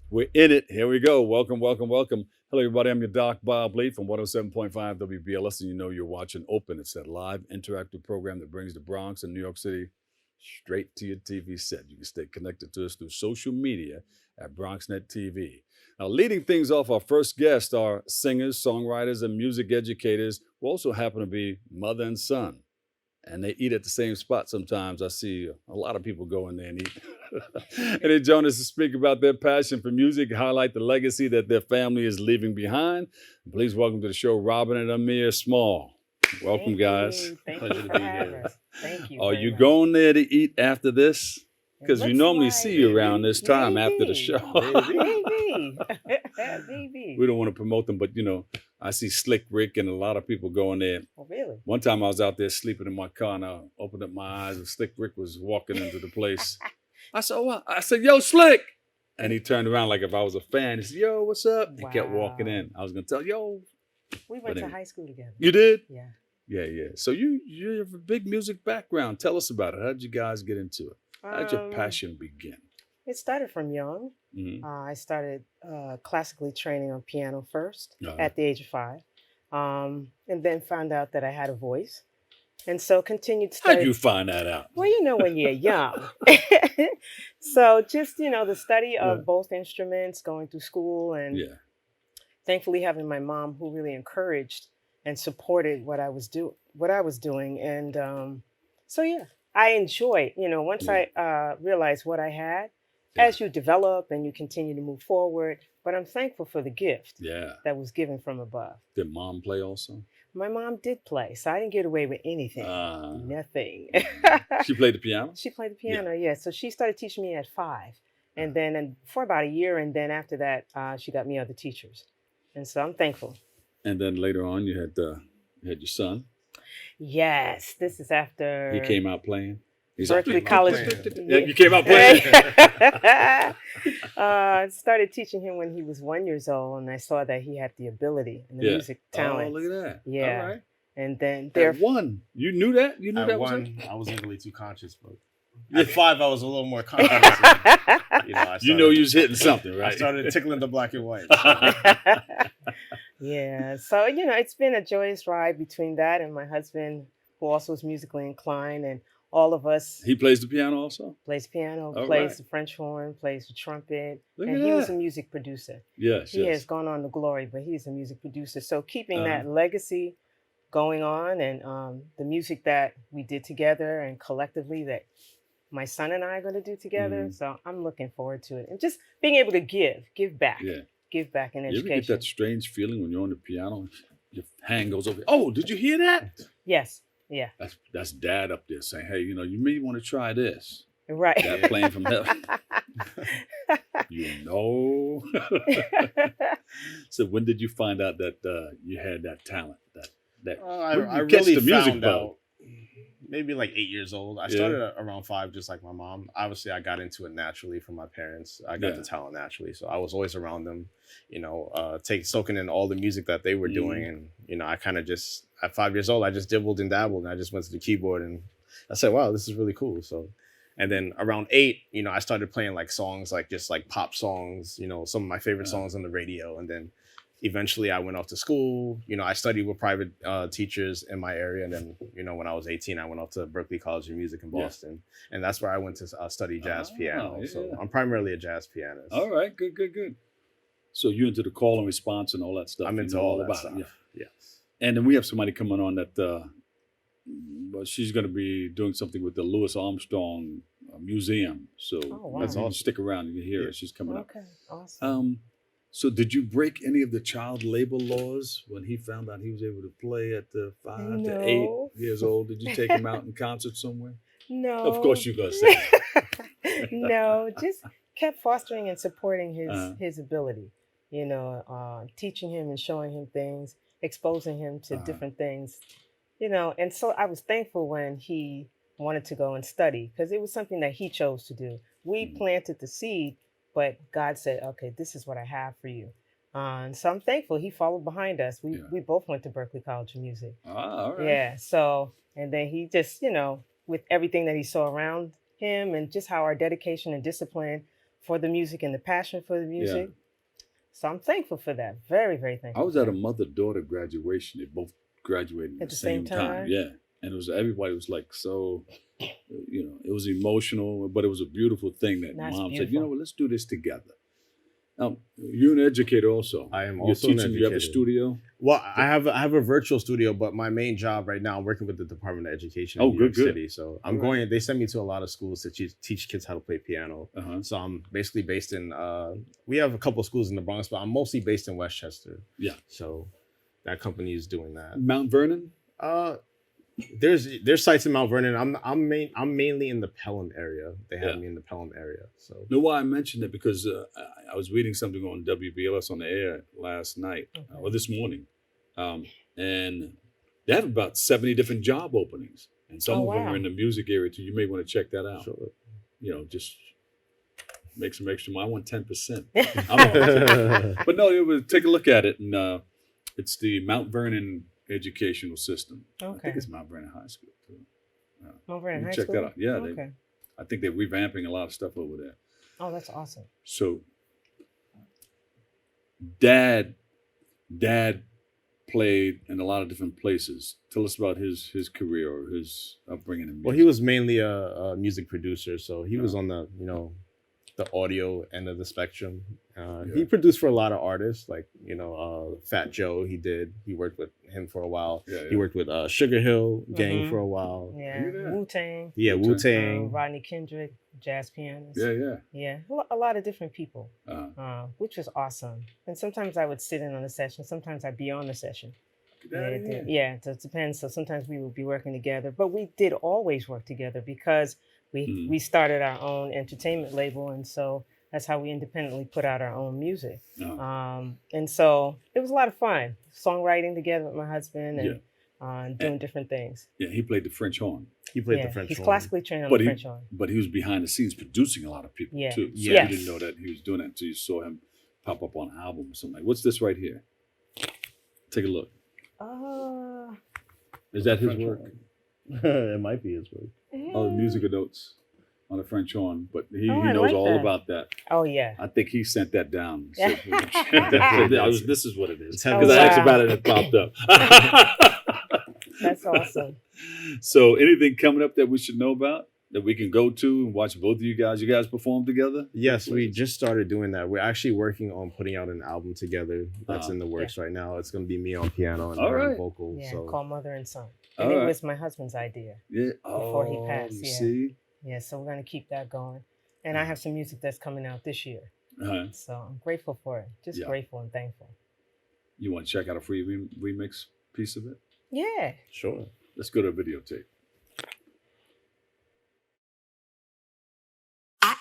We're in it. Here we go. Welcome, welcome, welcome. Hello, everybody. I'm your Doc Bob Lee from 107.5 WBLS, and you know you're watching Open. It's that live interactive program that brings the Bronx and New York City straight to your TV set. You can stay connected to us through social media at BronxNet TV. Now, leading things off, our first guests are singers, songwriters, and music educators who also happen to be mother and son. And they eat at the same spot sometimes. I see a lot of people go in there and eat. And they join us to speak about their passion for music, highlight the legacy that their family is leaving behind. Please welcome to the show, Robin and Amir Small. Welcome, guys. Thank Pleasure you to for be having here. us. Thank you. Are very you much. going there to eat after this? It Because we looks normally like- see you around this time after the Maybe. show. Maybe. Maybe. We don't want to promote them, but I see Slick Rick and a lot of people going there. Oh, really? One time I was out there sleeping in my car and I opened up my eyes and Slick Rick was walking into the place. I said, "What?" I said, "Yo, Slick." And he turned around like if I was a fan. He said, "Yo, what's up?" He kept walking Wow. in. I was going to tell, "Yo." We went But to anyway. high school together. You did? Yeah. Yeah. So you have a big music background. Tell us about it. How did you guys get into it? How did your passion begin? It started from young. Mhm. I started classically training on piano first Uh-huh. at the age of 5. And then found out that I had a voice. And so continued How'd study. you find that out? Well, when you're young. So just, the study of Yeah. both instruments, going through school, and Yeah. thankfully having my mom who really encouraged and supported what I was doing. And so, yeah, I enjoy, once I realized what I had, Yeah. as you develop and you continue to move forward. But I'm thankful for the gift Yeah. that was given from above. Did mom play also? My mom did play, so I didn't get away with anything. Uh, Nothing. She played the piano? She played the piano, yeah. So she started teaching me at 5, and then for about a year, and then after that, she got me other teachers, and so I'm thankful. And then later on, you had your son. Yes, this is after He came out playing. He's Berkeley like, College. Yeah, you came out playing. I started teaching him when he was 1 year old, and I saw that he had the ability and the Yeah. music talent. Oh, look at that. Yeah. All right. And then At there, one. You knew that? You knew At that was one, it? I wasn't really too conscious, but Yeah. at 5, I was a little more conscious. I You know you was hitting something, I right? started tickling the black and white. So. yeah. So it's been a joyous ride between that and my husband, who also is musically inclined, and all of us. He plays the piano also? Plays piano, All plays right. the French horn, plays the trumpet, Look and at he was that. a music producer. Yes, He yes. has gone on to glory, but he's a music producer. So keeping Uh-huh. that legacy going on, and the music that we did together and collectively that my son and I are going to do together. Mhm. So I'm looking forward to it, and just being able to give back, Yeah. give back in You ever education. get that strange feeling when you're on the piano, your hand goes over? Oh, did you hear that? Yes, yeah, That's dad up there saying, "Hey, you may want to try this." right. That playing from heaven. You know. So when did you find out that you had that talent? That I when did you catch really the music found bug? out maybe like 8 years old. I Yeah. started around 5, just like my mom. Obviously, I got into it naturally from my parents. I got Yeah. the talent naturally, so I was always around them. Soaking in all the music that they were doing, and I kind of just at 5 years old, I just dibbled and dabbled, and I just went to the keyboard, and I said, "Wow, this is really cool." So. And then around 8, I started playing like songs, like just like pop songs, some of my favorite songs on the radio. And then eventually I went off to school. I studied with private teachers in my area. And then, when I was 18, I went off to Berkeley College of Music in Yeah. Boston. And that's where I went to study jazz piano. yeah. So I'm primarily a jazz pianist. All right, good. So you into the call and response and all that stuff. I'm You into know all that about stuff. it. Yeah. Yes. And then we have somebody coming on that well, she's going to be doing something with the Louis Armstrong Museum. So Oh, wow. that's awesome. Stick around and you hear Yeah. her. She's coming up. Okay, awesome. So did you break any of the child labor laws when he found out he was able to play at the 5 to 8 No. years old? Did you take him out in concert somewhere? No, Of course you're going to say that. no, just kept fostering and supporting Uh-huh. his ability. Teaching him and showing him things, exposing him to Uh-huh. different things. And so I was thankful when he wanted to go and study, because it was something that he chose to do. We Mhm. planted the seed, but God said, "Okay, this is what I have for you." And so I'm thankful he followed behind us. We Yeah. we both went to Berkeley College of Music. All right. Yeah. So, and then he just, with everything that he saw around him and just how our dedication and discipline for the music and the passion for the music. So I'm thankful for that. Very, very thankful. I was at a mother-daughter graduation. They both graduated at the same time. Yeah. And it was, everybody was like, so, you know, it was emotional, but it was a beautiful thing that mom said, you know what, let's do this together. You're an educator also. I am You're also an teaching, educator. you have a studio? Well, I have a virtual studio, but my main job right now, I'm working with the Department of Education in New York City. So I'm going, they send me to a lot of schools to teach kids how to play piano. So I'm basically based in, we have a couple of schools in the Bronx, but I'm mostly based in Westchester. Yeah. So that company is doing that. Mount Vernon? There's sites in Mount Vernon. I'm mainly in the Pelham area. They have me in the Pelham area. So know why I mentioned it? Because I was reading something on WBLS on the air last night or this morning, and they have about 70 different job openings, and some of them are in the music area too. You may want to check that out. Sure. You know, just make some extra money. I want 10%. But no, it was, take a look at it, and it's the Mount Vernon educational system. I think it's Mount Vernon High School too. Mount Vernon High Check School? that out. Yeah, I think they're revamping a lot of stuff over there. Oh, that's awesome. So, Dad played in a lot of different places. Tell us about his career or his upbringing in music. Well, he was mainly a music producer, so he was on the the audio end of the spectrum. He produced for a lot of artists, like Fat Joe. He worked with him for a while. He worked with Sugar Hill Gang for a while. Wu-Tang. Wu-Tang. Rodney Kendrick, jazz pianist. Yeah. A lot of different people, which was awesome. And sometimes I would sit in on the session. Sometimes I'd be on the session. It depends. So sometimes we would be working together, but we did always work together because we started our own entertainment label, and so that's how we independently put out our own music. And so it was a lot of fun songwriting together with my husband and doing different things. Yeah, he played the French horn. He played the French horn. He's classically trained on the French horn. But he was behind the scenes producing a lot of people too. So you didn't know that he was doing that until you saw him pop up on an album or something. Like, what's this right here? Take a look. Is that his work? It might be his work. Oh, the musical notes on the French horn, but he knows all about that. Oh yeah. I think he sent that down. So, this is what it is. Because I asked about it and it popped up. That's awesome. So anything coming up that we should know about that we can go to and watch both of you guys? You guys perform together? Yes, we just started doing that. We're actually working on putting out an album together. That's in the works right now. It's going to be me on piano and her on vocal. Yeah, called Mother and Son. And it was my husband's idea before he passed. See? Yeah, so we're going to keep that going. And I have some music that's coming out this year. So I'm grateful for it. Just grateful and thankful. You want to check out a free remix piece of it? Yeah. Sure. Let's go to a videotape.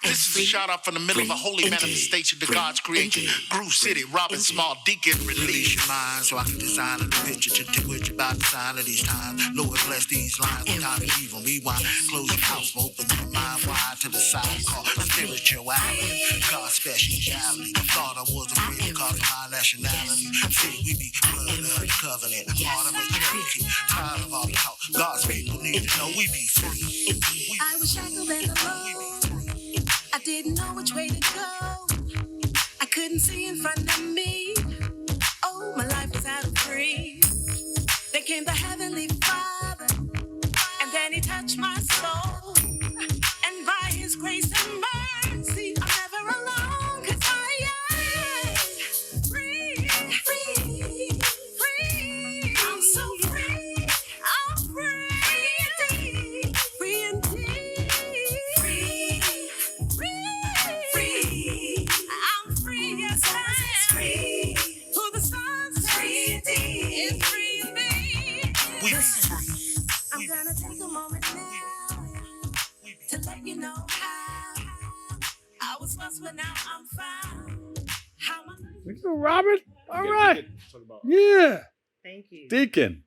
This is a shout out from the middle of a holy manifestation to God's creation. Groovecity, Robin Small, Deacon, release your mind so I can design a picture to do what you're about to sign of these times. Lord bless these lines, the time to evil. Rewind, close your house, open your mind wide to the side, call spirituality, God's speciality. Thought I was afraid because of my nationality. See, we be blood of the covenant, part of a Cherokee. Tired of all the talk, God's people need to know we be free. I was shackled and alone. I didn't know which way to go. I couldn't see in front of me. Oh, my life was out of reach. There came the Heavenly Father, and then He touched my soul. And by His grace and mercy, I'm never alone, 'cause I am free, free, free. I'm so free. I'm free, free indeed. I'm gonna take a moment now to let you know how I was lost, but now I'm found. How my Thank you, Robert. All right. Yeah. Thank you. Deacon.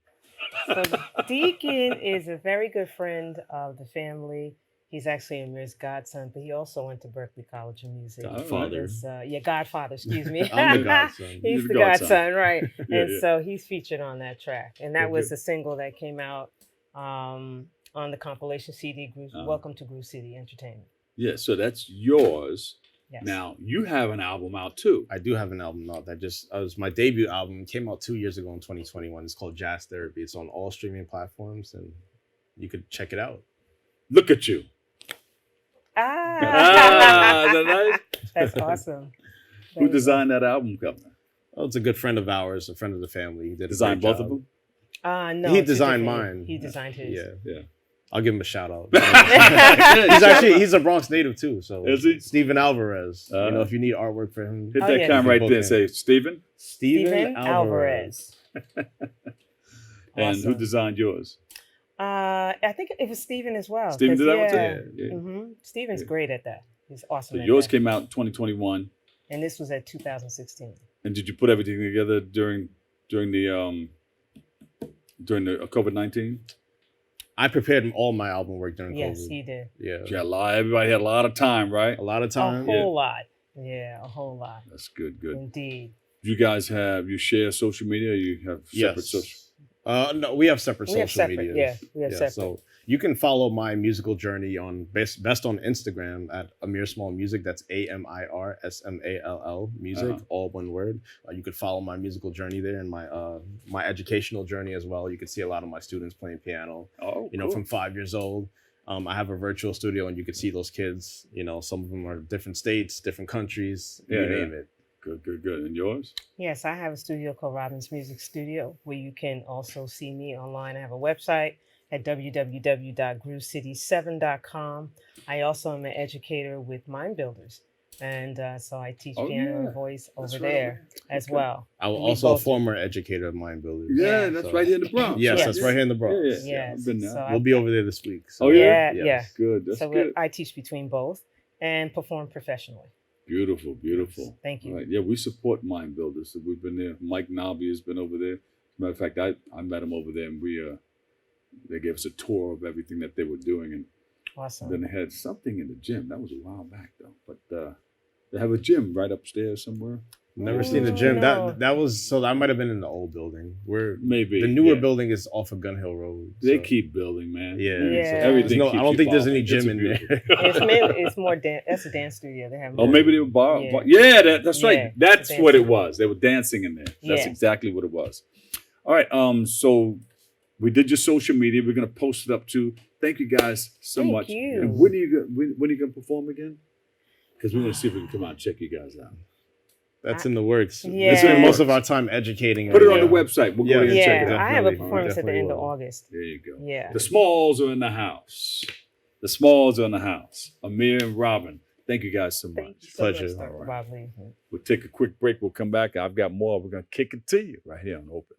So Deacon is a very good friend of the family. He's actually Amir's godson, but he also went to Berklee College of Music. Godfather. Godfather, excuse me. I'm the godson. He's the godson, right. So he's featured on that track. And that was a single that came out on the compilation CD, Welcome to Groovecity Entertainment. Yeah, so that's yours. Yes. Now you have an album out too. I do have an album out that just was my debut album. It came out 2 years ago in 2021. It's called Jazz Therapy. It's on all streaming platforms, and you could check it out. Look at you. Ah, Is that nice? that's awesome. Who designed that album cover? Oh, it's a good friend of ours, a friend of the family. He did a Designed great both of job. them? No, He two designed different- mine. He designed his. Yeah, Yeah. I'll give him a shout out. He's He's a Bronx native too. So Is he? Steven Alvarez. Uh, if you need artwork for him, Hit Oh, that yeah. camera right Book there. him. Say Steven. Steven Alvarez. And who Awesome. designed yours? I think it was Steven as well. Steven 'cause, did that one yeah. too? Yeah. Mm-hmm. Steven's Yeah. great at that. He's awesome. So at yours that. came out in 2021. And this was at 2016. And did you put everything together during the COVID-19? I prepared all my album work during Yes, COVID. he did. Yeah, Everybody had a lot of time, right? a lot of A time. whole lot. Yeah, a whole lot. That's good. Good. Indeed. You guys you share social media? Or you have separate Yes. social? No, we have separate We have social separate. media. Yeah, we have separate. So you can follow my musical journey on best on Instagram at Amir Small Music. That's AMIRSMALL Music, Uh-huh. all one word. You could follow my musical journey there and my educational journey as well. You can see a lot of my students playing piano. Oh, You know, cool. from 5 years old. I have a virtual studio, and you can see those kids. You know, some of them are different states, different countries. Yeah, you yeah. name it. Good. And yours? Yes, I have a studio called Robin's Music Studio where you can also see me online. I have a website at www.groovecity7.com. I also am an educator with Mind Builders. And so I teach piano yeah. and voice That's over right there as Okay. well. I was We also a both do. former educator of Mind Builders. Yeah, that's So- right here in the Bronx. Yes, Yes. that's right here in the Bronx. Yeah. Yes. I've been there. So We'll be over there this week. So. Oh, yeah? Yeah. Yes. Good. That's So good. I teach between both and perform professionally. Beautiful. Thank you. All right. Yeah, we support Mind Builders. So we've been there. Mike Nobby has been over there. As a matter of fact, I met him over there, and they gave us a tour of everything that they were doing, and Awesome. then they had something in the gym. That was a while back though, but they have a gym right upstairs somewhere. Never Oh, seen the gym. no. That might have been in the old building. Maybe The newer yeah. building is off of Gun Hill Road. They so- keep building, man. Yeah. Yeah. So everything. I keeps don't think there's any evolving. gym in there. It's more that's a dance studio. They have Oh, more- maybe they were bar. Yeah. Yeah, that's right. Yeah, That's dancing. what it was. They were dancing in there. That's Yeah. exactly what it was. All right. So we did your social media. We're gonna post it up too. Thank you guys so Thank much. you. And when are you gonna perform again? Because we want to see if we can come out and check you guys out. That's in the works. Yeah. We spend most of our time educating. Put it right on the now. website. We'll go ahead and check it Yeah, out. I have a Definitely. performance at the Definitely end of will. August. There you go. Yeah. The Smalls are in the house. The Smalls are in the house. Amir and Robin. Thank you guys so much. Thank you so Pleasure. much, Dr. All right. Bob Lee. We'll take a quick break. We'll come back. I've got more. We're going to kick it to you right here on Open.